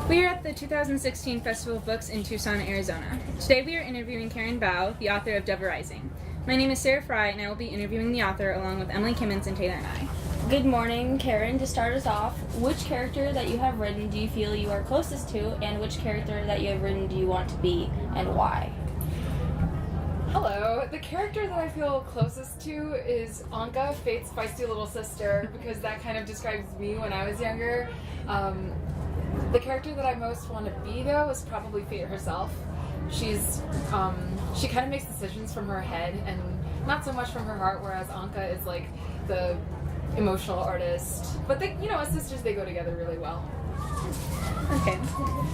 We are at the 2016 Festival of Books in Tucson, Arizona. Today we are interviewing Karen Bao, the author of Devil Rising. My name is Sarah Fry, and I will be interviewing the author along with Emily Kimmins and Taylor and I. Good morning, Karen. To start us off, which character that you have written do you feel you are closest to, and which character that you have written do you want to be, and why? Hello. The character that I feel closest to is Anka, Fate's feisty little sister, because that kind of describes me when I was younger. The character that I most want to be, though, is probably Fate herself. She kind of makes decisions from her head and not so much from her heart, whereas Anka is like the emotional artist. But they, as sisters, they go together really well. Okay.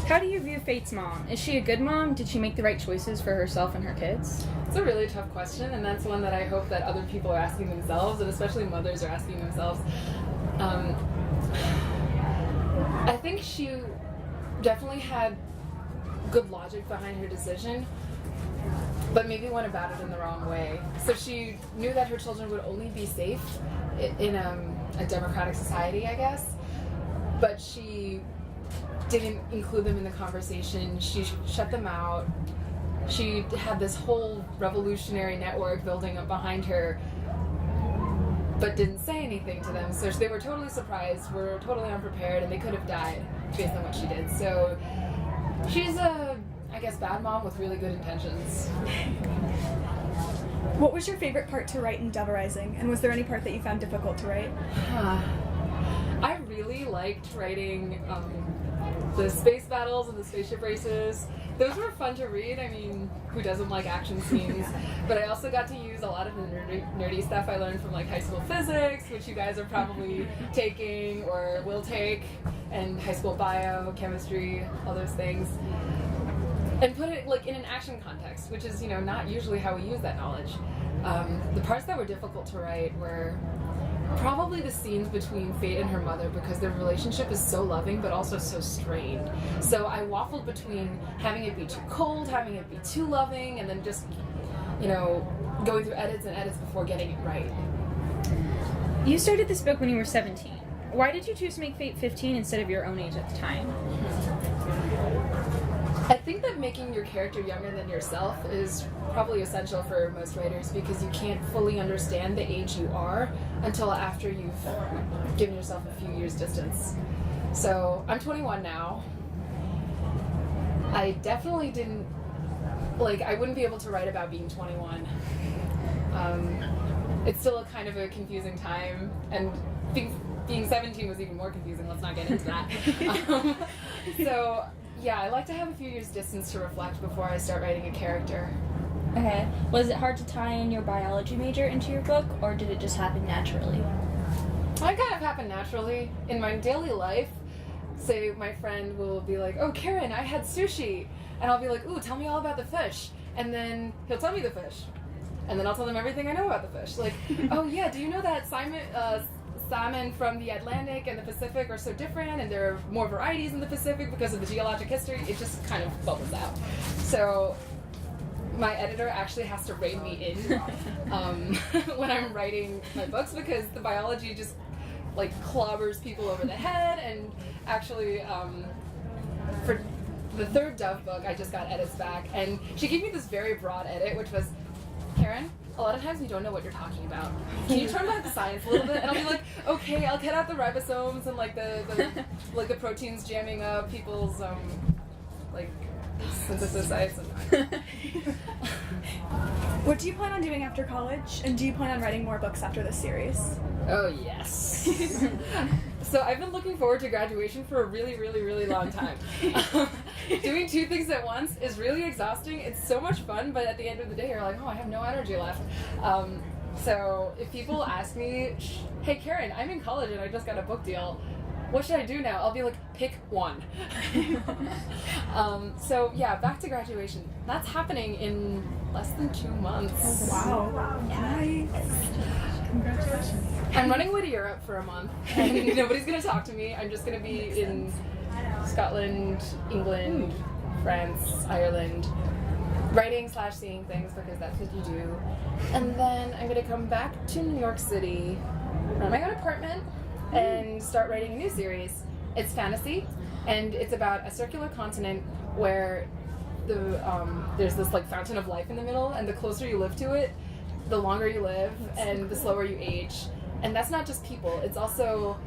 How do you view Fate's mom? Is she a good mom? Did she make the right choices for herself and her kids? It's a really tough question, and that's one that I hope that other people are asking themselves, and especially mothers are asking themselves. I think she definitely had good logic behind her decision, but maybe went about it in the wrong way. So she knew that her children would only be safe in a democratic society, I guess, but she didn't include them in the conversation. She shut them out. She had this whole revolutionary network building up behind her, but didn't say anything to them. So they were totally surprised, were totally unprepared, and they could have died based on what she did. So she's a, I guess, bad mom with really good intentions. What was your favorite part to write in Devil Rising, and was there any part that you found difficult to write? I really liked writing the space battles and the spaceship races. Those were fun to read. I mean, who doesn't like action scenes? But I also got to use a lot of the nerdy stuff I learned from like high school physics, which you guys are probably taking or will take, and high school bio, chemistry, all those things. And put it like in an action context, which is, not usually how we use that knowledge. The parts that were difficult to write were probably the scenes between Fate and her mother, because their relationship is so loving but also so strained. So I waffled between having it be too cold, having it be too loving, and then just, going through edits and edits before getting it right. You started this book when you were 17. Why did you choose to make Fate 15 instead of your own age at the time? I think that making your character younger than yourself is probably essential for most writers, because you can't fully understand the age you are until after you've given yourself a few years distance. So I'm 21 now. I definitely didn't, I wouldn't be able to write about being 21. It's still a kind of a confusing time, and being 17 was even more confusing. Let's not get into that. So yeah, I like to have a few years distance to reflect before I start writing a character. Okay. Was it hard to tie in your biology major into your book, or did it just happen naturally? It kind of happened naturally. In my daily life, say my friend will be like, "Oh, Karen, I had sushi." And I'll be like, "Ooh, tell me all about the fish." And then he'll tell me the fish. And then I'll tell them everything I know about the fish. Like, "Oh yeah, do you know that salmon from the Atlantic and the Pacific are so different, and there are more varieties in the Pacific because of the geologic history?" It just kind of bubbles out. So my editor actually has to rein me in when I'm writing my books, because the biology just clobbers people over the head. And actually for the third Dove book, I just got edits back, and she gave me this very broad edit, which was, "Karen, a lot of times you don't know what you're talking about. Can you turn back the science a little bit?" And I'll be like, "Okay, I'll cut out the ribosomes and the proteins jamming up people's synthesis sites." What do you plan on doing after college, and do you plan on writing more books after this series? Oh yes. So I've been looking forward to graduation for a really, really, really long time. Doing two things at once is really exhausting. It's so much fun, but at the end of the day, you're like, "Oh, I have no energy left." So if people ask me, "Hey Karen, I'm in college and I just got a book deal, what should I do now?" I'll be like, "Pick one." So yeah, back to graduation. That's happening in less than 2 months. Wow. Nice. Congratulations. I'm running away to Europe for a month, and nobody's gonna talk to me. I'm just gonna be in Scotland, England, France, Ireland, writing/seeing things, because that's what you do. And then I'm gonna come back to New York City, run my own apartment, and start writing a new series. It's fantasy. and it's about a circular continent where there's this like fountain of life in the middle, and the closer you live to it, the longer you live and the slower you age. And that's not just people, it's also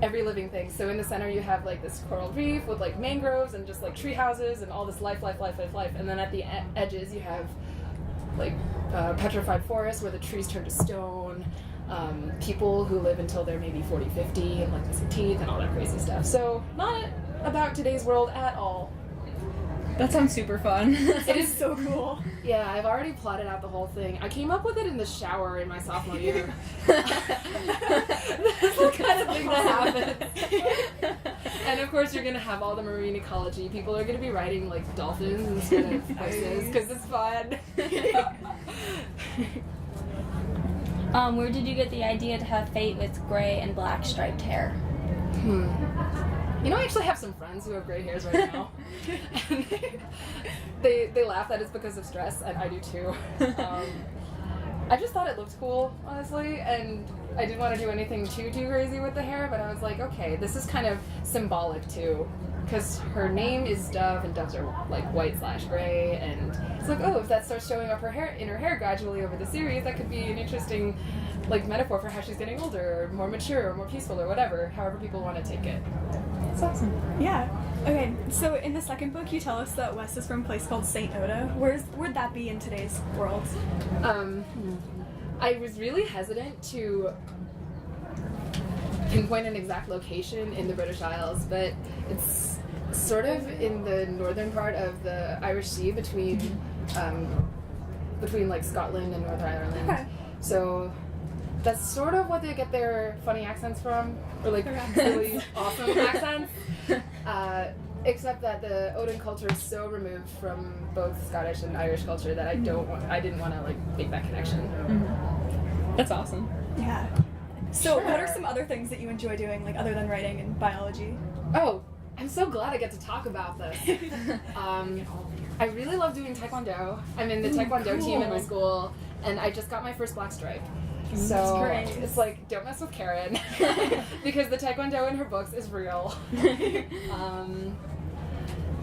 every living thing. So in the center you have like this coral reef with like mangroves and just like tree houses and all this life. And then at the edges you have like petrified forest where the trees turn to stone, people who live until they're maybe 40, 50 and like missing teeth and all that crazy stuff. So not about today's world at all. That sounds super fun. It is so cool. Yeah, I've already plotted out the whole thing. I came up with it in the shower in my sophomore year. That's the kind of thing that happens. And of course you're going to have all the marine ecology. People are going to be riding like dolphins instead of horses because it's fun. Where did you get the idea to have Fate with gray and black striped hair? You know, I actually have some friends who have gray hairs right now. And they laugh that it's because of stress, and I do too. I just thought it looked cool, honestly, and I didn't want to do anything too crazy with the hair, but I was like, okay, this is kind of symbolic too, because her name is Dove, and doves are like white/gray, and it's like, oh, if that starts showing up in her hair gradually over the series, that could be an interesting like metaphor for how she's getting older, or more mature, or more peaceful, or whatever, however people want to take it. It's awesome. Yeah. Okay, so in the second book you tell us that Wes is from a place called St. Oda. Where'd that be in today's world? I was really hesitant to pinpoint an exact location in the British Isles, but it's sort of in the northern part of the Irish Sea between like Scotland and Northern Ireland. Okay. So that's sort of what they get their funny accents from, or like really awesome accents. Except that the Odin culture is so removed from both Scottish and Irish culture that I didn't want to like make that connection. Mm-hmm. That's awesome. Yeah. So what are some other things that you enjoy doing, like other than writing and biology? Oh, I'm so glad I get to talk about this. I really love doing Taekwondo. I'm in the Taekwondo team in my school, and I just got my first black stripe. So it's like, don't mess with Karen, because the Taekwondo in her books is real.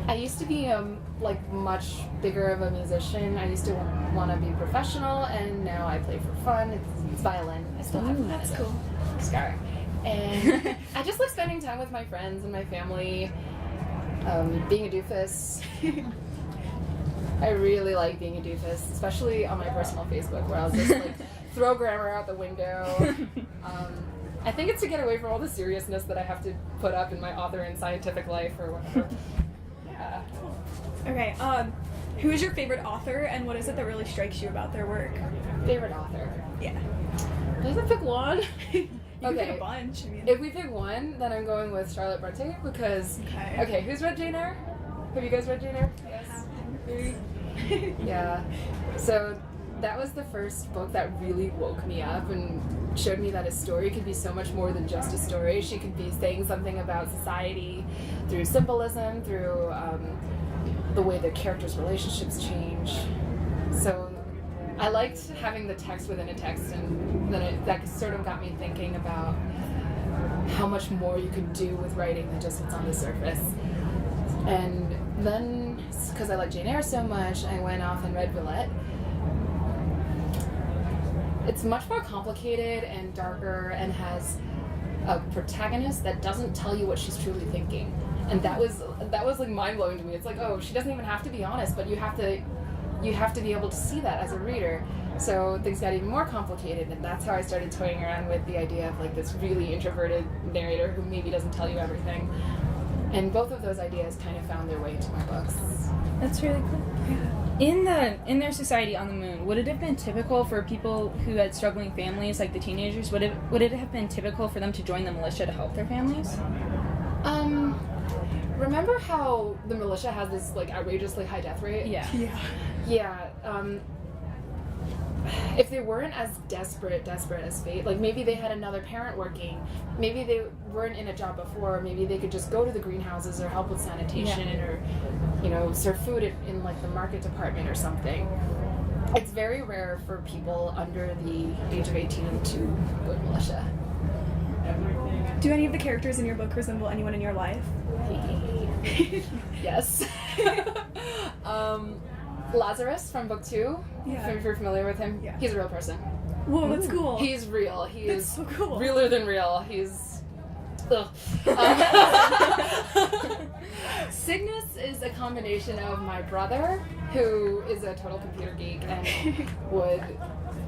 I used to be like much bigger of a musician. I used to want to be professional, and now I play for fun. It's violin. I still have That's cool. scar. And I just like spending time with my friends and my family, being a doofus. I really like being a doofus, especially on my personal Facebook, where I'll just like throw grammar out the window. I think it's to get away from all the seriousness that I have to put up in my author and scientific life or whatever. Yeah. Okay, who is your favorite author, and what is it that really strikes you about their work? Favorite author? Yeah. Does it pick one? You can pick a bunch. I mean. If we pick one, then I'm going with Charlotte Bronte, because... Okay, who's read Jane Eyre? Have you guys read Jane Eyre? Yes. Yeah. So that was the first book that really woke me up and showed me that a story could be so much more than just a story. She could be saying something about society through symbolism, through the way the characters' relationships change. So I liked having the text within a text, and then that sort of got me thinking about how much more you could do with writing than just what's on the surface. And then, because I like Jane Eyre so much, I went off and read Villette. It's much more complicated and darker, and has a protagonist that doesn't tell you what she's truly thinking. And that was like mind-blowing to me. It's like, oh, she doesn't even have to be honest, but you have to be able to see that as a reader. So things got even more complicated, and that's how I started toying around with the idea of like this really introverted narrator who maybe doesn't tell you everything. And both of those ideas kind of found their way into my books. That's really cool. In their society on the moon, would it have been typical for people who had struggling families, like the teenagers, would it have been typical for them to join the militia to help their families? Remember how the militia has this like outrageously high death rate? Yeah. Yeah. If they weren't as desperate as Fate, like maybe they had another parent working, maybe they weren't in a job before, maybe they could just go to the greenhouses or help with sanitation, or, you know, serve food in like the market department or something. It's very rare for people under the age of 18 to go to militia. Do any of the characters in your book resemble anyone in your life? Yes. Lazarus from book 2. Yeah. If you're familiar with him, Yeah. he's a real person. Whoa, that's cool. He's real. He That's is so cool. realer than real. He's. Ugh. Cygnus is a combination of my brother, who is a total computer geek and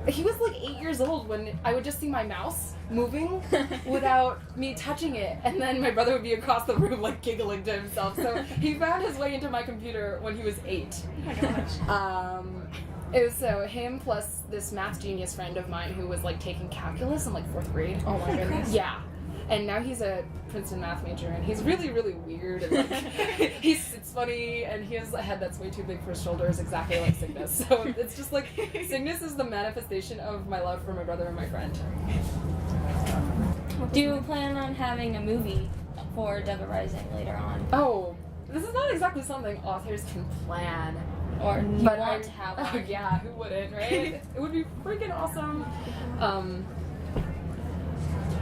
he was like 8 years old when I would just see my mouse moving without me touching it, and then my brother would be across the room like giggling to himself. So he found his way into my computer when he was 8. Oh my gosh. It was so him plus this math genius friend of mine who was like taking calculus in like 4th grade. Oh my goodness. Yeah. And now he's a Princeton math major, and he's really, really weird, and like, it's funny, and he has a head that's way too big for his shoulders, exactly like Cygnus. So it's just like, Cygnus is the manifestation of my love for my brother and my friend. Do you plan on having a movie for Devil Rising later on? Oh, this is not exactly something authors can plan. Or you But want to have one? Oh yeah, who wouldn't, right? It would be freaking awesome.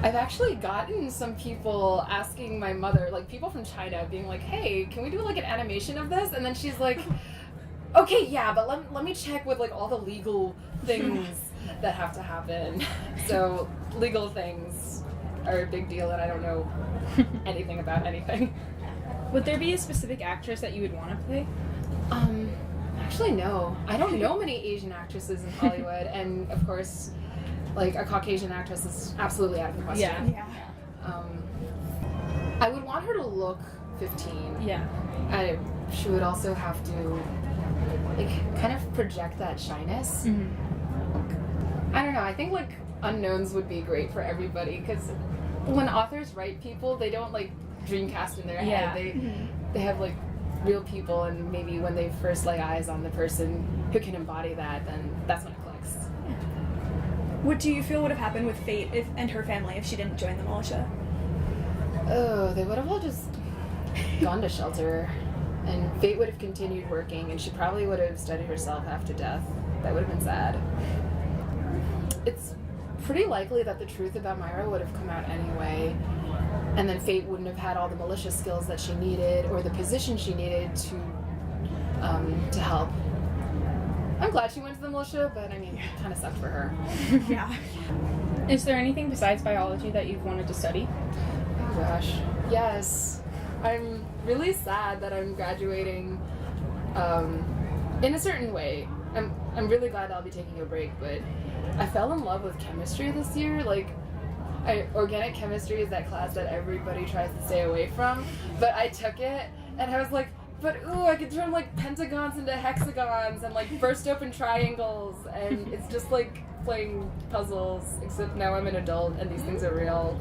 I've actually gotten some people asking my mother, like people from China, being like, hey, can we do like an animation of this? And then she's like, okay, yeah, but let me check with like all the legal things that have to happen. So legal things are a big deal, and I don't know anything about anything. Would there be a specific actress that you would want to play? Actually, no. I don't know many Asian actresses in Hollywood, and of course, like a Caucasian actress is absolutely out of the question. Yeah. I would want her to look 15. Yeah. She would also have to, like, kind of project that shyness. Mm-hmm. I don't know. I think like unknowns would be great for everybody, because when authors write people, they don't like dreamcast in their Yeah. head. They have like real people, and maybe when they first lay eyes on the person who can embody that, then that's when it clicks. What do you feel would have happened with Fate and her family if she didn't join the militia? Oh, they would have all just gone to shelter, and Fate would have continued working, and she probably would have studied herself after death. That would have been sad. It's pretty likely that the truth about Myra would have come out anyway, and then Fate wouldn't have had all the militia skills that she needed, or the position she needed to help. I'm glad she went to the militia, but I mean, it kind of sucked for her. Yeah. Is there anything besides biology that you've wanted to study? Oh gosh, yes. I'm really sad that I'm graduating in a certain way. I'm really glad I'll be taking a break, but I fell in love with chemistry this year. Like, organic chemistry is that class that everybody tries to stay away from, but I took it, and I was like, but ooh, I could turn like pentagons into hexagons and like burst open triangles, and it's just like playing puzzles, except now I'm an adult and these things are real.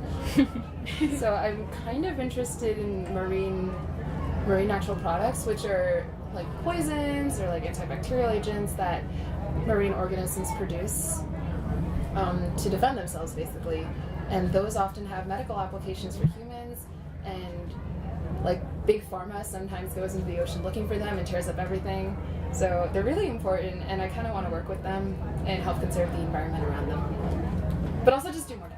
So I'm kind of interested in marine natural products, which are like poisons or like antibacterial agents that marine organisms produce to defend themselves, basically. And those often have medical applications for humans, and like big pharma sometimes goes into the ocean looking for them and tears up everything. So they're really important, and I kind of want to work with them and help conserve the environment around them. But also just do more